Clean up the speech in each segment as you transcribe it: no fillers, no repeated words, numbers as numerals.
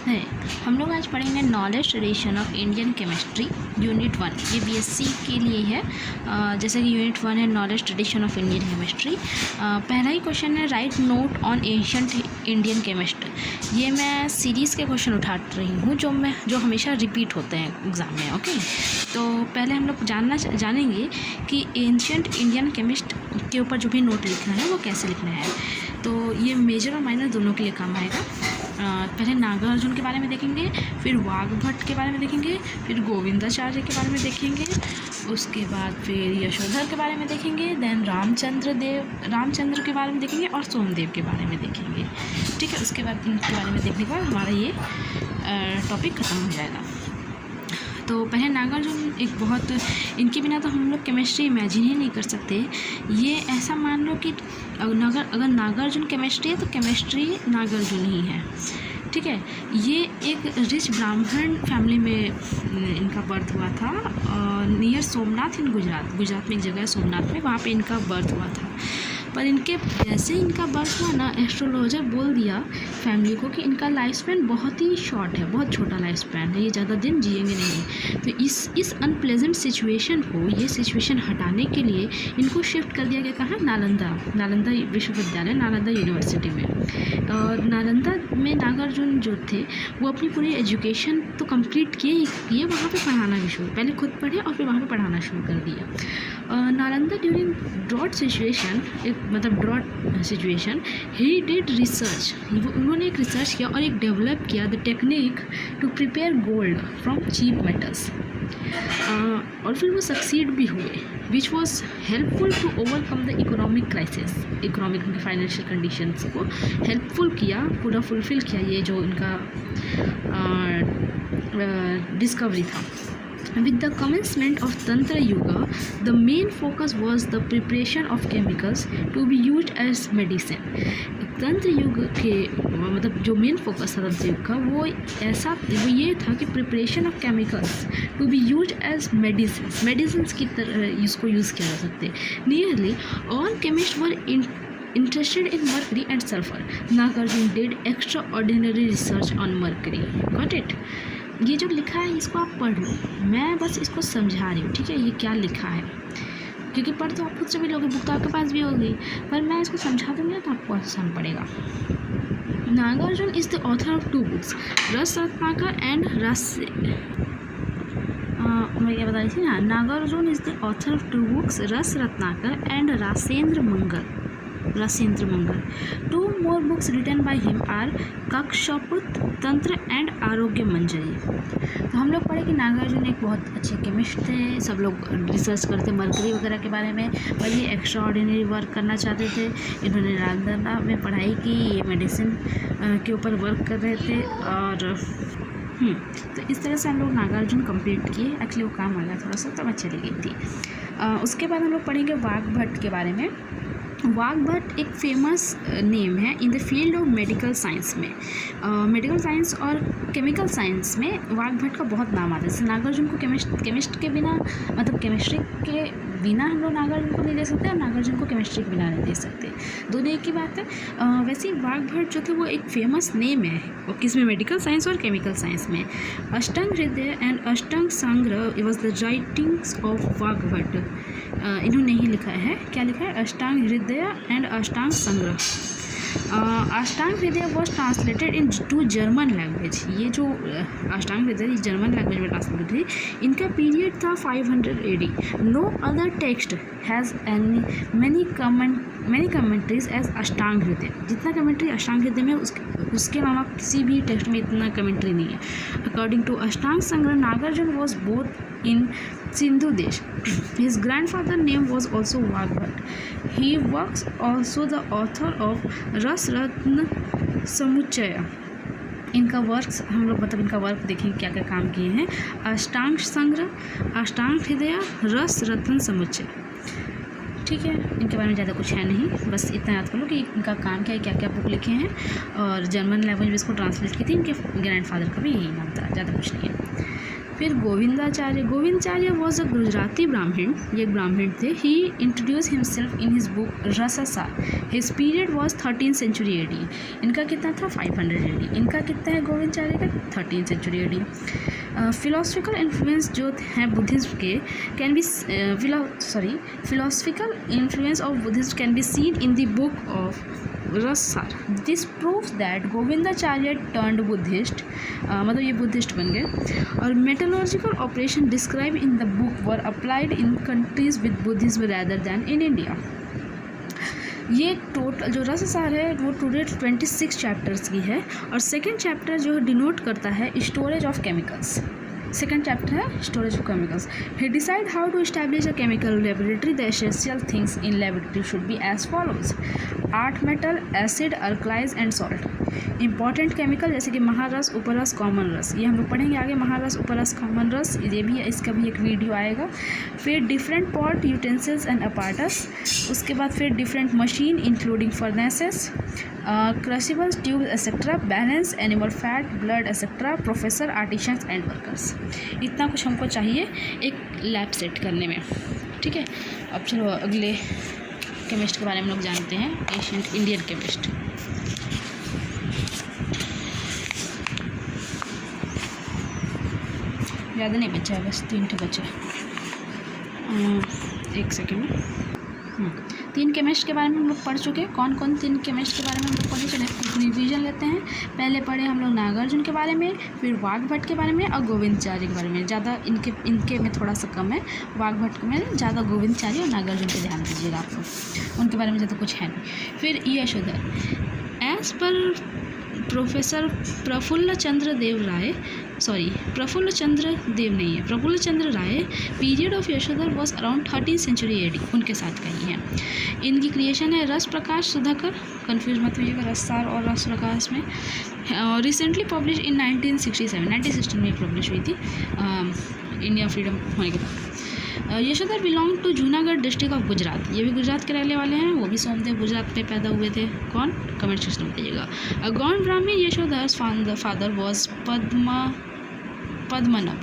है। हम लोग आज पढ़ेंगे knowledge tradition of Indian chemistry unit 1। ये बीएससी के लिए है। जैसे कि यूनिट 1 है knowledge tradition of Indian chemistry. पहला ही क्वेश्चन है right note on ancient Indian chemist. ये मैं सीरीज़ के क्वेश्चन उठा रही हूँ जो हमेशा रिपीट होते हैं एग्ज़ाम में। ओके, तो पहले हम लोग जानेंगे कि एंशिएंट इंडियन केमिस्ट के ऊपर जो भी नोट लिखना है वो कैसे लिखना है। तो ये मेजर और माइनर दोनों के लिए काम आएगा। पहले नागार्जुन के बारे में देखेंगे, फिर वाघभट्ट के बारे में देखेंगे, फिर गोविंदाचार्य के बारे में देखेंगे, उसके बाद फिर यशोधर के बारे में देखेंगे, देन रामचंद्र के बारे में देखेंगे और सोमदेव के बारे में देखेंगे। ठीक है, उसके बाद इनके बारे में देखने के बाद हमारा ये टॉपिक ख़त्म हो जाएगा। तो पहले नागार्जुन एक बहुत, इनके बिना तो हम लोग केमिस्ट्री इमेजिन ही नहीं कर सकते। ये ऐसा मान लो कि अगर नागार्जुन केमिस्ट्री है तो केमिस्ट्री नागार्जुन ही है। ठीक है, ये एक रिच ब्राह्मण फैमिली में इनका बर्थ हुआ था नियर सोमनाथ इन गुजरात में एक जगह है सोमनाथ में, वहाँ पे इनका बर्थ हुआ था। पर इनके जैसे इनका बर्थ हुआ ना, एस्ट्रोलॉजर बोल दिया फैमिली को कि इनका लाइफ स्पैन बहुत ही शॉर्ट है, बहुत छोटा लाइफ स्पैन है, ये ज़्यादा दिन जिएंगे नहीं। तो इस अनप्लेजेंट सिचुएशन को, ये सिचुएशन हटाने के लिए इनको शिफ्ट कर दिया गया कहाँ, नालंदा विश्वविद्यालय, नालंदा यूनिवर्सिटी में। और नालंदा में नागार्जुन जो थे वो अपनी पूरी एजुकेशन तो कंप्लीट किए वहाँ पे पढ़ाना भी शुरू, पहले खुद पढ़े और फिर वहाँ पे पढ़ाना शुरू कर दिया। Nalanda during drought situation, he did research, उन्होंने एक रिसर्च किया और एक डेवलप किया the technique to prepare gold from cheap metals. और फिर वो सक्सीड भी हुए, which was helpful to overcome the economic crisis. Economic financial conditions को हेल्पफुल किया, पूरा फुलफिल किया ये जो इनका डिस्कवरी था। With the commencement of Tantra Yuga, the main focus was the preparation of chemicals to be used as medicine. तंत्र युग के मतलब जो मेन फोकस था तंत्र युग का वो ये था कि preparation of chemicals to be use as medicine की तरह इसको यूज़ किया जा सकते। Nearly all chemist were interested in mercury and sulfur. Nagarjun did extraordinary research on mercury. Got it? ये जो लिखा है इसको आप पढ़ लो, मैं बस इसको समझा रही हूँ। ठीक है, ये क्या लिखा है, क्योंकि पढ़ तो आप खुद से भी लोगे, बुक तो आपके पास भी होगी, पर मैं इसको समझा दूँगी तो आपको आसान पड़ेगा। Nagarjuna is the author of 2 books, Ras Ratnakar and मैं क्या बता रही थी ना, Nagarjuna is the author of 2 books, Ras Ratnakar and Rasendra Mangal. 2 more books written by him are Kakshaput Tantra and आरोग्य मंजरी। तो हम लोग पढ़े कि नागार्जुन एक बहुत अच्छे केमिस्ट थे, सब लोग रिसर्च करते मरकरी वगैरह के बारे में, पर ये एक्स्ट्रा ऑर्डिनरी वर्क करना चाहते थे। इन्होंने नालंदा में पढ़ाई की, ये मेडिसिन के ऊपर वर्क कर रहे थे। और तो इस तरह से हम लोग नागार्जुन कंप्लीट किए। एक्चुअली वो काम आ गया थोड़ा सा तो मैं चली गई थी। उसके बाद हम लोग पढ़ेंगे वाघभट्ट के बारे में। वाघभट्ट एक फेमस नेम है in the field of medical science में। मेडिकल साइंस और केमिकल साइंस में वाघभट्ट का बहुत नाम आता है। जैसे नागार्जुन को केमिस्ट के बिना, मतलब केमिस्ट्री के बिना हम लोग नागार्जुन को नहीं ले सकते और नागार्जुन को केमिस्ट्री के बिना नहीं ले सकते, दोनों एक ही बात है। वैसे ही वाघभट्ट जो थे वो एक फेमस नेम है, वो किसमें, मेडिकल साइंस और केमिकल साइंस में। अष्टांग हृदय एंड अष्टांग संग्रह was the writings of Vagbhatt. इन्होंने ही लिखा है, क्या लिखा है, अष्टांग हृदय and Ashtanga Sangraha. Ashtanga Hridaya was translated into German language. ये जो अष्टांग हृदय जर्मन लैंग्वेज में ट्रांसलेटेड थी, इनका पीरियड था 500 AD। No other text has many commentaries as Ashtanga Hridaya. जितना कमेंट्री अष्टांग हृदय में उसके अलावा किसी भी टेक्स्ट में इतना कमेंट्री नहीं है। According to Ashtanga Sangraha, Nagarjuna was both in Sindhu देश। His grandfather name was also Vagbhat. He was also the author of रस रत्न समुच्चय। इनका वर्क्स हम लोग मतलब इनका वर्क देखेंगे क्या क्या काम किए हैं। अष्टांग संग्रह, अष्टांग हृदय, रस रत्न समुच्चय। ठीक है, इनके बारे में ज़्यादा कुछ है नहीं, बस इतना याद कर लो कि इनका काम क्या है, क्या क्या बुक लिखे हैं और जर्मन लैंग्वेज में इसको ट्रांसलेट की थी। इनके ग्रैंडफादर का भी यही नाम था, ज़्यादा कुछ नहीं है। फिर गोविंदाचार्य वॉज अ गुजराती ब्राह्मण, ये ब्राह्मण थे। He introduce himself in his book Rasasar. His period was 13th century AD। इनका कितना था 500 AD। इनका कितना है गोविंदाचार्य का 13th century AD। Philosophical influence जो हैं बुद्धिज्म के can be philosophical influence of Buddhism can be seen in the book of Rasar. This proves that Govindacharya turned Buddhist, मतलब ये बुद्धिस्ट बन गए। और metallurgical operation describe in the book were applied in countries with Buddhism rather than in India. ये total जो रसासार है वो total 26 chapters की है। और सेकेंड चैप्टर जो डिनोट करता है storage of chemicals. Second chapter है storage of chemicals. He decide how to establish a chemical laboratory. The essential things in laboratory should be as follows: 8 metal, acid, alkalis and salt. Important chemical जैसे कि महारस, उपरस, common रस, ये हम लोग पढ़ेंगे आगे। महारस, उपरस, common रस, ये भी इसका भी एक वीडियो आएगा। फिर different pot, utensils and apparatus. उसके बाद फिर different machine including furnaces, crucibles, tube etcetera, balance, animal fat, blood etcetera, professor, artisans and workers. इतना कुछ हमको चाहिए एक लैब सेट करने में, ठीक है। अब चलो अगले केमिस्ट के बारे में लोग जानते हैं, एशियंट इंडियन केमिस्ट। ज़्यादा नहीं बचा है, बस 3 बचे। एक सेकेंड। 3 केमिस्ट के बारे में हम लोग पढ़ चुके हैं। कौन कौन 3 केमिस्ट के बारे में हम लोग पढ़े, चले रिवीजन लेते हैं। पहले पढ़े हम लोग नागार्जुन के बारे में, फिर वाघभट्ट के बारे में और गोविंदाचार्य के बारे में। ज़्यादा इनके में थोड़ा सा कम है, वाघभट्ट में ज़्यादा, गोविंदाचार्य और नागार्जुन पे ध्यान दीजिएगा आप लोग, उनके बारे में ज़्यादा कुछ है नहीं। फिर यशोधर। एज पर professor Praphulla Chandra Dev Ray period of Yashodhar was around 13th century AD। उनके साथ का ही है। इनकी क्रिएशन है रस प्रकाश सुधाकर, कंफ्यूज मत होइएगा रससार और रस प्रकाश में। रिसेंटली पब्लिश इन 1967 में पब्लिश हुई थी, इंडिया फ्रीडम होने के बाद। Yashodhar belong to Junagadh district of Gujarat. ये भी गुजरात के रहने वाले हैं, वो भी सोमदेव गुजरात में पैदा हुए थे। कौन, कमेंट सेक्शन में बताइएगा। अ गौंड ब्राह्मण यशोधर फादर वॉज पद्मनाभ।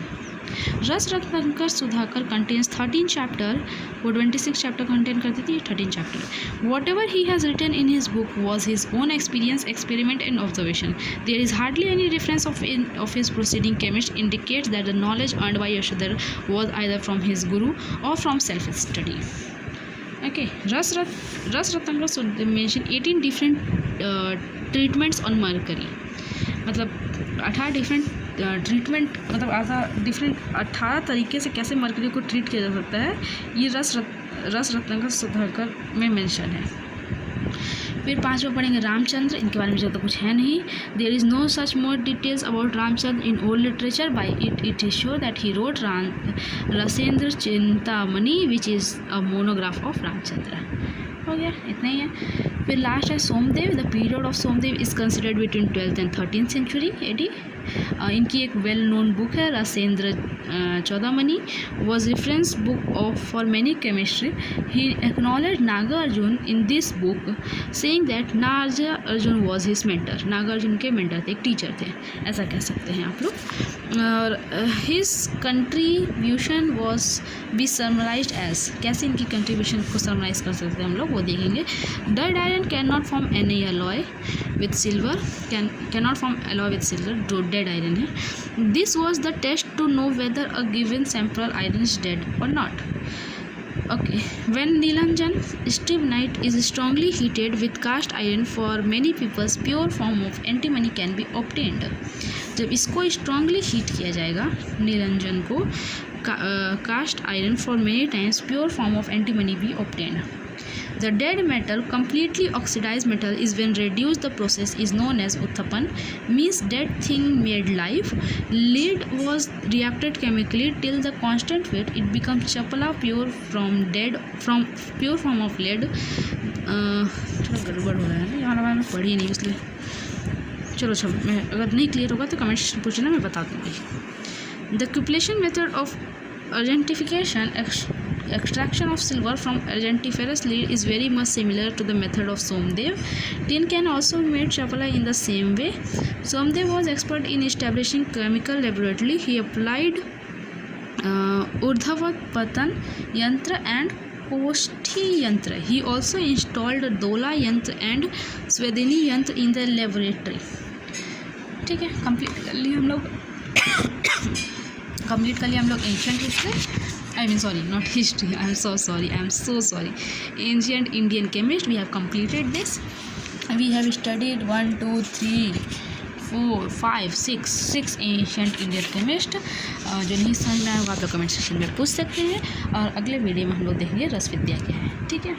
रस रत्नाकर सुधाकर कंटेन्स 13 चैप्टर, वो 26 चैप्टर कंटेन करती थी, 13 chapter. Whatever he has written in his book was his own experience, experiment and observation. There is hardly any reference of his proceeding chemist indicates that the knowledge earned by Yashodhar was either from his guru or from self-study. Okay, Ras Ratnankar mentioned 18 different treatments on mercury. मतलब 18 different treatment, मतलब 18 तरीके से कैसे mercury को treat किया जा सकता है, ये रस रत्नाकर सुधाकर में मेंशन है। फिर 5वां पढ़ेंगे रामचंद्र। इनके बारे में ज़्यादा कुछ है नहीं। There is no such more details about Ramchandra in old literature. By it is sure that he wrote Rasendra Chintamani which is a monograph of Ramchandra. हो गया, इतना ही है। फिर लास्ट है Somdev. The period of Somdev is considered between 12th and 13th century AD। इनकी एक well known book है Rasendra Chudamani, was reference book of for many chemistry. He acknowledge Nagarjuna in this book saying that Nagarjuna was his mentor. Nagarjuna के mentor थे, एक teacher थे, ऐसा कह सकते हैं आप लोग। और his contribution was be summarised as, कैसे इनकी कंट्रीब्यूशन को समराइज कर सकते हैं हम लोग, वो देखेंगे। Dead iron can not form any alloy with silver, can not form alloy with silver, जो डेड आयरन है। This was the test to know whether a given sample iron is dead और not. Okay, when Nilanjan stibnite is strongly heated with cast iron, for many peoples pure form of antimony can be obtained. जब इसको strongly heat किया जाएगा निरंजन को, cast iron, for many times pure form of antimony be obtained. The dead metal, completely oxidized metal, is when reduced. The process is known as Utthapan, means dead thing made live. Lead was reacted chemically till the constant weight it becomes chapala, pure form of lead. थोड़ा गड़बड़ हो रहा है ना, यहाँ मैं पढ़ी नहीं इसलिए। चलो मैं अगर नहीं क्लियर होगा तो कमेंट पूछना, मैं बता दूँगी। The cupellation method of argentification, extraction of silver from argentiferous lead, is very much similar to the method of Somdev. Tin can also be made chapala in the same way. Somdev was expert in establishing chemical laboratory. He applied ऊर्ध्ववत पतन यंत्र and कोष्ठी यंत्र. He also installed दोला यंत्र and स्वेदिनी यंत्र in the laboratory. ठीक है, complete कर लिए हम लोग ancient history, I mean sorry not history, I am so sorry, ancient Indian chemist. We have completed this. We have studied 1 2 3 4 5 6 ancient Indian chemist. जो नहीं समझ में आया वो आप लोग कमेंट सेक्शन में पूछ सकते हैं. और अगले वीडियो में हम लोग देखेंगे रस विद्या क्या है. ठीक है.